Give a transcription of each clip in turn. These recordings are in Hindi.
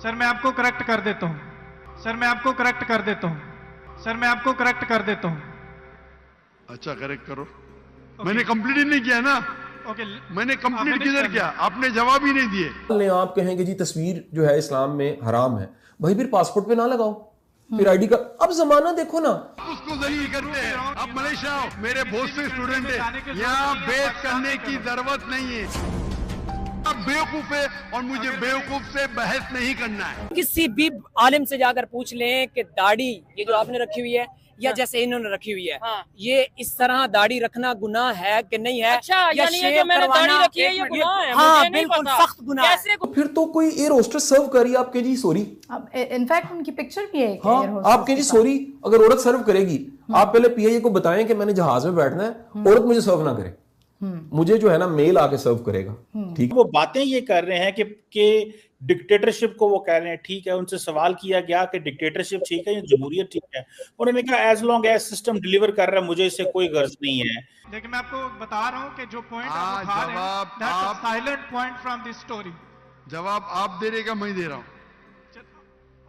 सर मैं आपको करेक्ट कर देता हूँ। सर मैं आपको करेक्ट कर देता हूँ। सर मैं आपको करेक्ट कर देता हूँ। अच्छा करेक्ट करो। मैंने कंप्लीट ही नहीं किया ना। ओके मैंने कंप्लीट किधर किया? आपने जवाब ही नहीं दिए। आप कहेंगे जी तस्वीर जो है इस्लाम में हराम है, भाई फिर पासपोर्ट पे ना लगाओ, फिर आईडी का अब जमाना देखो ना। उसको जलील करते हैं। आप मलेशिया आओ, मेरे बहुत से स्टूडेंट हैं, यहाँ बेत करने की जरूरत नहीं है। आप बेवकूफ है और मुझे बेवकूफ से बहस नहीं करना है। किसी भी आलिम से जाकर पूछ लें कि दाढ़ी ये जो आपने रखी हुई है या जैसे इन्होंने रखी हुई है, ये इस तरह दाढ़ी रखना गुनाह है कि नहीं है? अच्छा, यानी ये जो मैंने दाढ़ी रखी है ये गुनाह है? हाँ मुझे नहीं बिल्कुल पता। सख्त गुनाह है। फिर तो कोई एयर होस्टेस सर्व कर रही है, आपके जी सॉरी। अब इनफैक्ट उनकी पिक्चर भी है एक हाँ एयर होस्टेस आपके जी सॉरी, अगर औरत सर्व करेगी, आप पहले पीआईए को बताएं कि मैंने जहाज में बैठना है, औरत मुझे सर्व ना करे, मुझे जो है ना मेल आके सर्व करेगा। ठीक वो बातें ये कर रहे हैं कि डिक्टेटरशिप को वो कह रहे हैं ठीक है। उनसे सवाल किया गया कि डिक्टेटरशिप ठीक है या जमहूरियत ठीक है, उन्होंने कहा as long as system deliver कर रहा है मुझे इससे कोई गर्ज नहीं है। लेकिन मैं आपको बता रहा हूँ कि जो पॉइंट आप उठा रहे हैं, that's a silent point from this story. जवाब आप दे रहे का मैं दे रहा हूँ?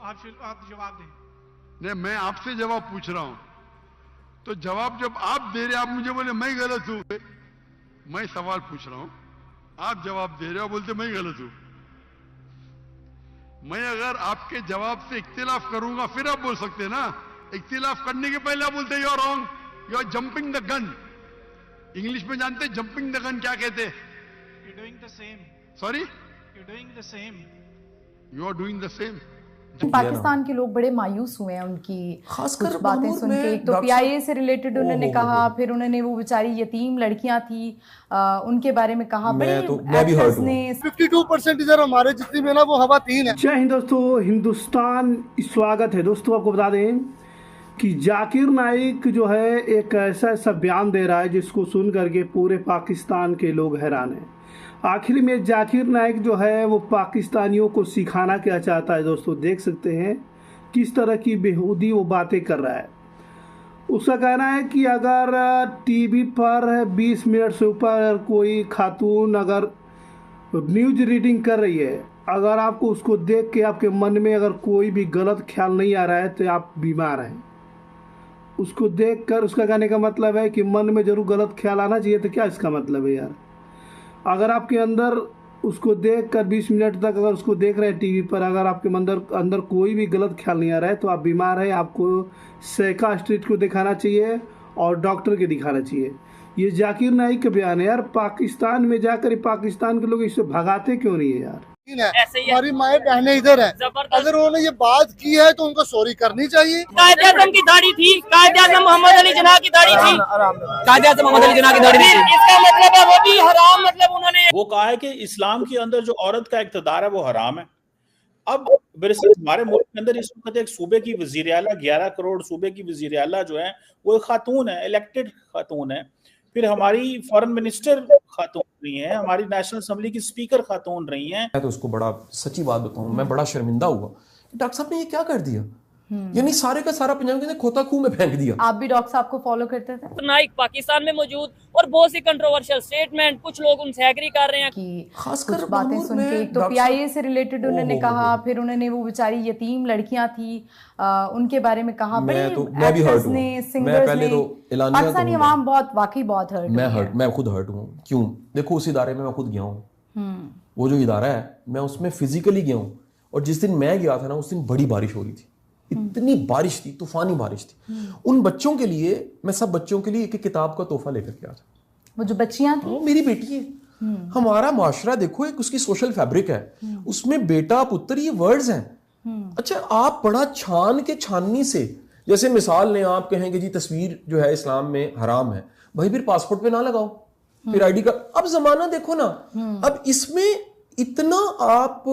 आप जवाब दें। नहीं, मैं आपसे जवाब पूछ रहा हूँ, तो जवाब जब आप दे रहे, आप मुझे बोले मैं गलत हूँ। मैं सवाल पूछ रहा हूँ, आप जवाब दे रहे हो, बोलते मैं गलत हूँ। मैं अगर आपके जवाब से इख्तिलाफ करूंगा फिर आप बोल सकते हैं ना। इख्तिलाफ करने के पहले आप बोलते you are wrong, you are jumping the gun. English में जानते हैं जंपिंग द गन क्या कहते हैं? You're doing the same. Sorry, You're doing the same. You are doing the same. Pakistan के लोग बड़े मायूस हुए हैं उनकी खासकर कुछ बातें मामूर सुन में के। एक तो डॉक्टर पीआईए से रिलेटेड उन्होंने कहा, हो। फिर उन्होंने वो बेचारी यतीम लड़कियां थी उनके बारे में कहा। मैं बड़े भी हर्ट actors हूँ। ने 52% इधर हमारे जितनी में ना वो हवा 3 है। जय हिंद दोस्तों, हिंदुस्तान स्वागत है दोस्तों। आपको बता दें कि जाकिर नाइक जो है एक ऐसा बयान दे रहा है जिसको सुन करके पूरे पाकिस्तान के लोग हैरान हैं। आखिर में जाकिर नाइक जो है वो पाकिस्तानियों को सिखाना क्या चाहता है दोस्तों, देख सकते हैं किस तरह की बेहूदी वो बातें कर रहा है। उसका कहना है कि अगर टीवी पर 20 मिनट से ऊपर कोई खातून अगर न्यूज रीडिंग कर रही है, अगर आपको उसको देख के आपके मन में अगर कोई भी गलत ख्याल नहीं आ रहा है तो आप बीमार हैं। उसको देखकर उसका कहने का मतलब है कि मन में जरूर गलत ख्याल आना चाहिए। तो क्या इसका मतलब है यार? अगर आपके अंदर उसको देखकर 20 मिनट तक अगर उसको देख रहे हैं टीवी पर, अगर आपके अंदर कोई भी गलत ख्याल नहीं आ रहा है तो आप बीमार हैं। आपको साइकियाट्रिस्ट को दिखाना चाहिए और डॉक्टर के दिखाना चाहिए। ये जाकिर नाइक का बयान है यार। पाकिस्तान में जाकर पाकिस्तान के लोग इससे भगाते क्यों नहीं है यार? ऐसे ही हमारी माएँ बहनें इधर है, अगर उन्होंने ये बात की है तो उनको सॉरी करनी चाहिए। कायद-ए-आज़म की दाढ़ी थी, कायद-ए-आज़म मोहम्मद अली जिन्ना की दाढ़ी थी, कायद-ए-आज़म मोहम्मद अली जिन्ना की दाढ़ी थी। इसका मतलब है वो भी हराम, मतलब उन्होंने वो कहा है कि इस्लाम के अंदर जो औरत का इक़्तिदार है वो हराम है। अब हमारे मुल्क के अंदर इस वक्त एक सूबे की वज़ीर आला, 11 करोड़ सूबे की वज़ीर आला जो है वो एक खातून है, इलेक्टेड खातून है। फिर हमारी फॉरेन मिनिस्टर खातून रही हैं, हमारी नेशनल असेंबली की स्पीकर खातून रही हैं। मैं तो उसको बड़ा सच्ची बात बताऊं, मैं बड़ा शर्मिंदा हुआ। डॉक्टर साहब ने ये क्या कर दिया? यानी सारे का सारा पंजाब के खोता खूह में फेंक दिया। आप भी डॉक्टर साहब को फॉलो करते थे? नाइक पाकिस्तान में मौजूद और बहुत सी कंट्रोवर्शियल स्टेटमेंट, कुछ लोग उनसे एग्री कर रहे हैं कि खासकर कुछ बातें मामूर सुन में के। एक तो डॉक्टर पीआईए से रिलेटेड उन्होंने कहा, हो। फिर उन्होंने वो बेचारी यतीम लड़कियां थी उनके बारे में कहा। बड़े मैं भी हर्ट actors हूँ। ने, मैं सिंगर्स पहले ने, तो एलानिया पाकिस्तानी करूंगा। अवाम वाकई बहुत हर्ट। मैं खुद हर्ट हूँ। क्यों? देखो उस इदारे में मैं खुद गया हूँ। वो जो इदारा है मैं उसमें फिजिकली गया हूँ, और जिस दिन मैं गया था ना उस दिन बड़ी बारिश हो रही थी। इतनी बारिश थी, तूफानी बारिश थी। उन बच्चों के लिए, मैं सब बच्चों के लिए एक किताब का तोहफा लेकर गया था। वो जो बच्चियां थी वो मेरी बेटी है। हमारा माशरा देखो, एक उसकी सोशल फैब्रिक है, उसमें बेटा पुत्र ये वर्ड्स हैं। अच्छा, आप बड़ा छाननी से, जैसे मिसाल ने आप कहेंगे जी तस्वीर जो है इस्लाम में हराम है, भाई फिर पासपोर्ट पे ना लगाओ, फिर आईडी का अब जमाना देखो ना। अब इसमें इतना आप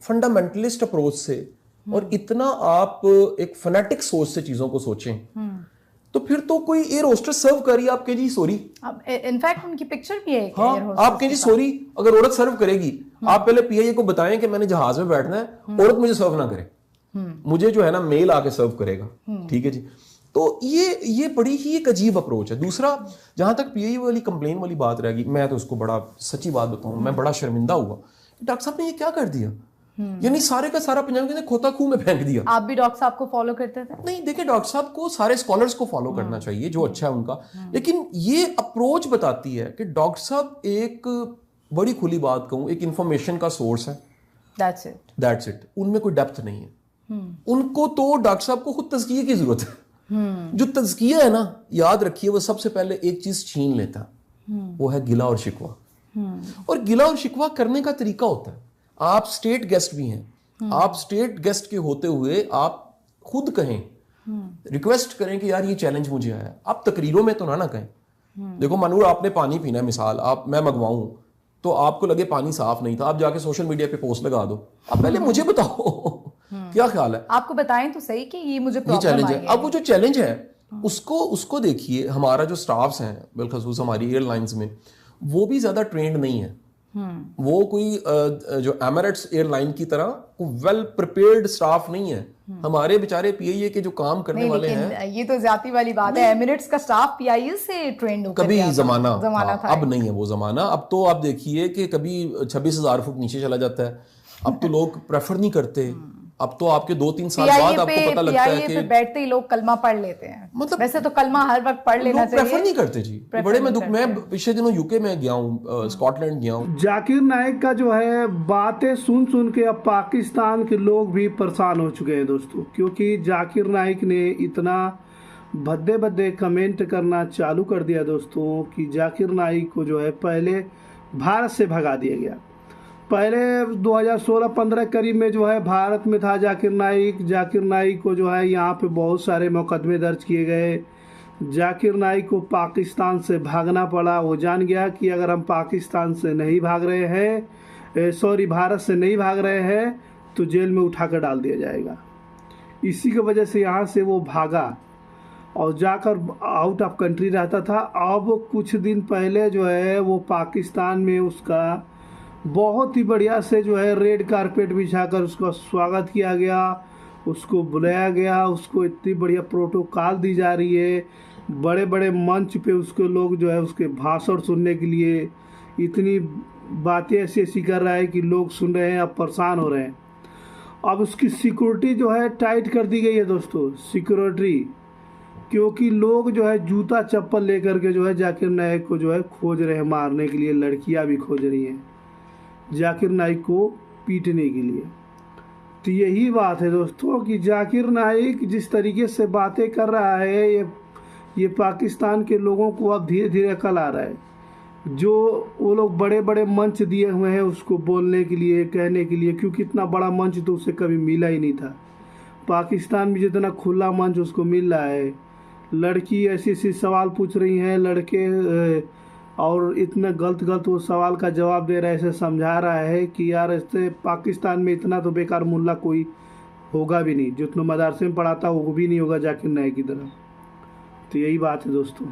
फंडामेंटलिस्ट अप्रोच से और इतना आप एक फनेटिक सोच से चीजों को सोचें, तो फिर तो कोई एयर होस्टेस सर्व कर रही है, आपके जी सॉरी। अब इनफैक्ट उनकी पिक्चर भी है एक हाँ एयर होस्टेस आपके जी सॉरी, अगर औरत सर्व करेगी, आप पहले पीआईए को बताएं कि मैंने जहाज में बैठना है, औरत मुझे सर्व ना करे, मुझे जो है ना मेल आके सर्व करेगा। ठीक है जी। तो ये बड़ी ही एक अजीब अप्रोच है। दूसरा, जहां तक पीआईए वाली कंप्लेन वाली बात रहेगी, मैं तो उसको बड़ा सच्ची बात बताऊं, मैं बड़ा शर्मिंदा हुआ। डॉक्टर साहब ने ये क्या कर दिया? यानी सारे का सारा पंजाब ने खोता खूह में फेंक दिया। आप भी डॉक्टर साहब को फॉलो करते थे? नहीं, देखिए डॉक्टर साहब को सारे स्कॉलर्स को फॉलो करना चाहिए जो अच्छा है उनका, लेकिन ये अप्रोच बताती है कि डॉक्टर साहब एक बड़ी खुली बात कहूं, एक इंफॉर्मेशन का सोर्स है। That's it. उनमें कोई डेप्थ नहीं है। उनको तो डॉक्टर साहब को खुद तज़किये की जरूरत है। जो तज़किया है ना, याद रखिए, वो सबसे पहले एक चीज छीन लेता है, वो है गिला और शिकवा। और गिला और शिकवा करने का तरीका होता है, आप स्टेट गेस्ट भी हैं, आप स्टेट गेस्ट के होते हुए आप खुद कहें, रिक्वेस्ट करें कि यार ये चैलेंज मुझे आया। आप तकरीरों में तो ना कहें। देखो मनूर, आपने पानी पीना है, मिसाल मैं मंगवाऊं तो आपको लगे पानी साफ नहीं था, आप जाके सोशल मीडिया पे पोस्ट लगा दो। आप पहले मुझे बताओ क्या ख्याल है, आपको बताएं तो सही कि ये मुझे ये चैलेंज है। अब वो जो चैलेंज है उसको देखिए, हमारा जो स्टाफ्स हैं बिलखसूस हमारी एयरलाइंस में, वो भी ज्यादा ट्रेंड नहीं है। वो कोई जो एमिरेट्स एयरलाइन की तरह वेल प्रिपेयर्ड स्टाफ नहीं है। हमारे बेचारे पीआईए के जो काम करने वाले हैं, ये तो ज्यादा वाली बात है। एमिरेट्स का स्टाफ पीआईए से ट्रेंड होकर कभी जमाना था, अब नहीं है वो जमाना। अब तो आप देखिए कि कभी 26,000 फुट नीचे चला जाता है। अब तो लोग प्रेफर नहीं करते। अब तो आपके 2-3 साल बाद आपको पता लगता है कि बैठते ही लोग कलमा पढ़ लेते हैं। मतलब वैसे तो कलमा हर वक्त पढ़ लेना चाहिए, प्रेफर नहीं करते जी। बड़े मैं पिछले दिनों यूके में गया हूँ, स्कॉटलैंड गया हूँ। जाकिर नाइक का जो है बातें सुन के अब पाकिस्तान के लोग भी परेशान हो चुके हैं दोस्तों, क्योंकि जाकिर नाइक ने इतना भद्दे कमेंट करना चालू कर दिया दोस्तों कि जाकिर नाइक को जो है पहले भारत से भगा दिया गया। पहले 2016-15 करीब में जो है भारत में था जाकिर नाइक को जो है यहाँ पे बहुत सारे मुकदमे दर्ज किए गए। जाकिर नाइक को पाकिस्तान से भागना पड़ा। वो जान गया कि अगर हम पाकिस्तान से नहीं भाग रहे हैं, भारत से नहीं भाग रहे हैं तो जेल में उठा कर डाल दिया जाएगा। इसी की वजह से यहाँ से वो भागा और जाकर आउट ऑफ कंट्री रहता था। अब कुछ दिन पहले जो है वो पाकिस्तान में उसका बहुत ही बढ़िया से जो है रेड कारपेट बिछाकर उसका स्वागत किया गया, उसको बुलाया गया, उसको इतनी बढ़िया प्रोटोकॉल दी जा रही है। बड़े बड़े मंच पे उसके लोग जो है उसके भाषण सुनने के लिए इतनी बातें ऐसी कर रहा है कि लोग सुन रहे हैं, अब परेशान हो रहे हैं। अब उसकी सिक्योरिटी जो है टाइट कर दी गई है दोस्तों, सिक्योरिटी, क्योंकि लोग जो है जूता चप्पल लेकर के जो है जाकिर नाइक को जो है खोज रहे हैं मारने के लिए। लड़कियां भी खोज रही हैं जाकिर नाइक को पीटने के लिए। तो यही बात है दोस्तों कि जाकिर नाइक जिस तरीके से बातें कर रहा है, ये पाकिस्तान के लोगों को अब धीरे धीरे अकल आ रहा है। जो वो लोग बड़े बड़े मंच दिए हुए हैं उसको बोलने के लिए, कहने के लिए, क्योंकि इतना बड़ा मंच तो उसे कभी मिला ही नहीं था। पाकिस्तान में जितना खुला मंच उसको मिल रहा है, लड़की ऐसी सवाल पूछ रही हैं, लड़के और इतना गलत वो सवाल का जवाब दे रहा है, ऐसे समझा रहा है कि यार इससे पाकिस्तान में इतना तो बेकार मुल्ला कोई होगा भी नहीं, जितना मदरसे में पढ़ाता वो भी नहीं होगा जाकिर नाइक की तरह। तो यही बात है दोस्तों।